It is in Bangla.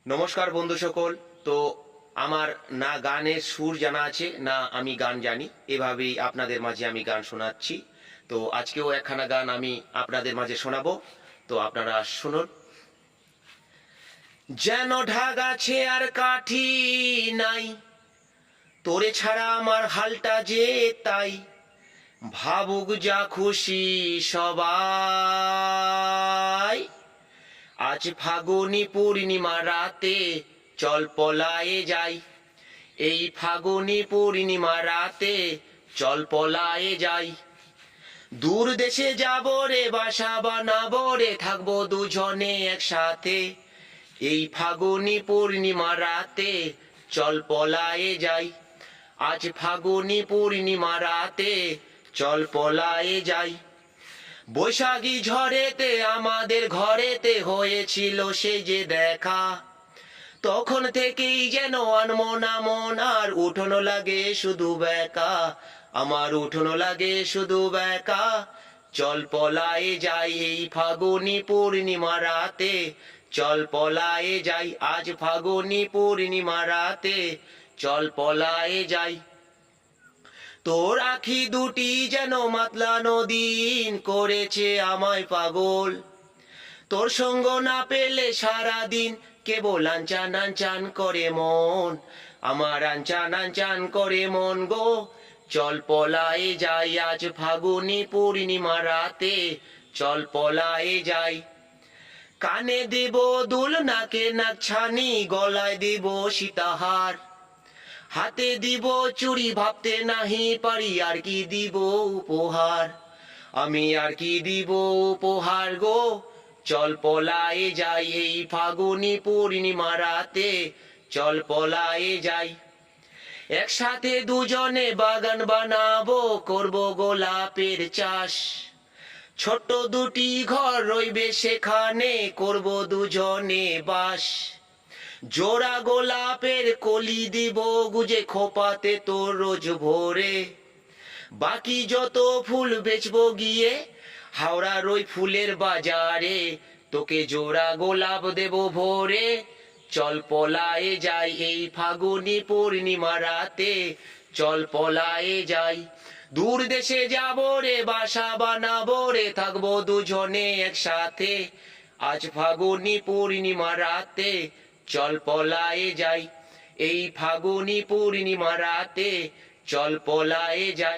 নমস্কার বন্ধু সকল। তো আমার না গানের সুর জানা আছে না আমি গান জানি, এভাবেই আপনাদের মাঝে আমি গান শোনাচ্ছি। তো আজকেও একখানা গান আমি আপনাদের মাঝে শোনাবো, তো আপনারা শুনুন। যেন ঢাক আছে আর কাঠি নাই, তোরে ছাড়া আমার হালটা যে তাই, ভাবুক যা খুশি সবাই। আজ ফাগুনি পূর্ণিমা রাতে চল পলায়ে যাই, এই ফাগুনি পূর্ণিমা রাতে চল পলায়ে যাই। দূর দেশে যাব রে, বাসা বানাবো রে, থাকবো দুজনে একসাথে, এই ফাগুনি পূর্ণিমা রাতে চল পলায়ে যাই। আজ ফাগুনি পূর্ণিমা রাতে চল পলায়ে যাই। বৈশাখী ঝড়েতে আমাদের ঘরেতে হয়েছিল সেই যে দেখা, তখন থেকেই যেন আনমনা মন, আর উঠোনো লাগে শুধু বেকা, আমার উঠোনো লাগে শুধু বেকা। চল পলায়ে যাই এই ফাগুনি পূর্ণিমা রাতে, চল পলায়ে যাই। আজ ফাগুনি পূর্ণিমা রাতে চল পলায়ে যাই। তোর আখি দুটি যেন মাতলানো দিন করেছে আমায় পাগল, তোর সঙ্গ না পেলে সারা দিন কেবল আনচান আনচান করে মন, আমার আনচান আনচান করে মন গো। চল পলায়ে যাই আজ ফাগুনি পূর্ণিমা রাতে, চল পলায়ে যাই। কানে দেব দুল, নাকে নাক ছানি, গলায় দেব সীতাহার, হাতে দিব চুড়ি, ভাবতে নাহি পারি আর কি দিব উপহার, আমি আর কি দিব উপহার গো। চল পলায়ে যাই এই ফাগুনি পূর্ণিমা রাতে, চল পলায়ে যাই। একসাথে দুজনে বাগান বানাবো, করব গোলাপের চাষ, ছোট্ট দুটি ঘর রইবে সেখানে, করব দুজনে বাস। জোড়া গোলাপের কলি দিব গুজে খোপাতে তোর রোজ ভোরে, বাকি যত ফুল বেচবো গিয়ে হাওড়ার ওই ফুলের বাজারে, তোকে জোড়া গোলাপ দেব ভোরে। চল পলায়ে যাই এই ফাগুনি পূর্ণিমা রাতে, চল পলায়ে যাই। দূর দেশে যাবো রে, বাসা বানাবো রে, থাকবো দুজনে একসাথে, আজ ফাগুনি পূর্ণিমা রাতে চল পলায়ে যাই, এই ফাগুনি পূর্ণিমা রাতে চল পলায়ে যাই।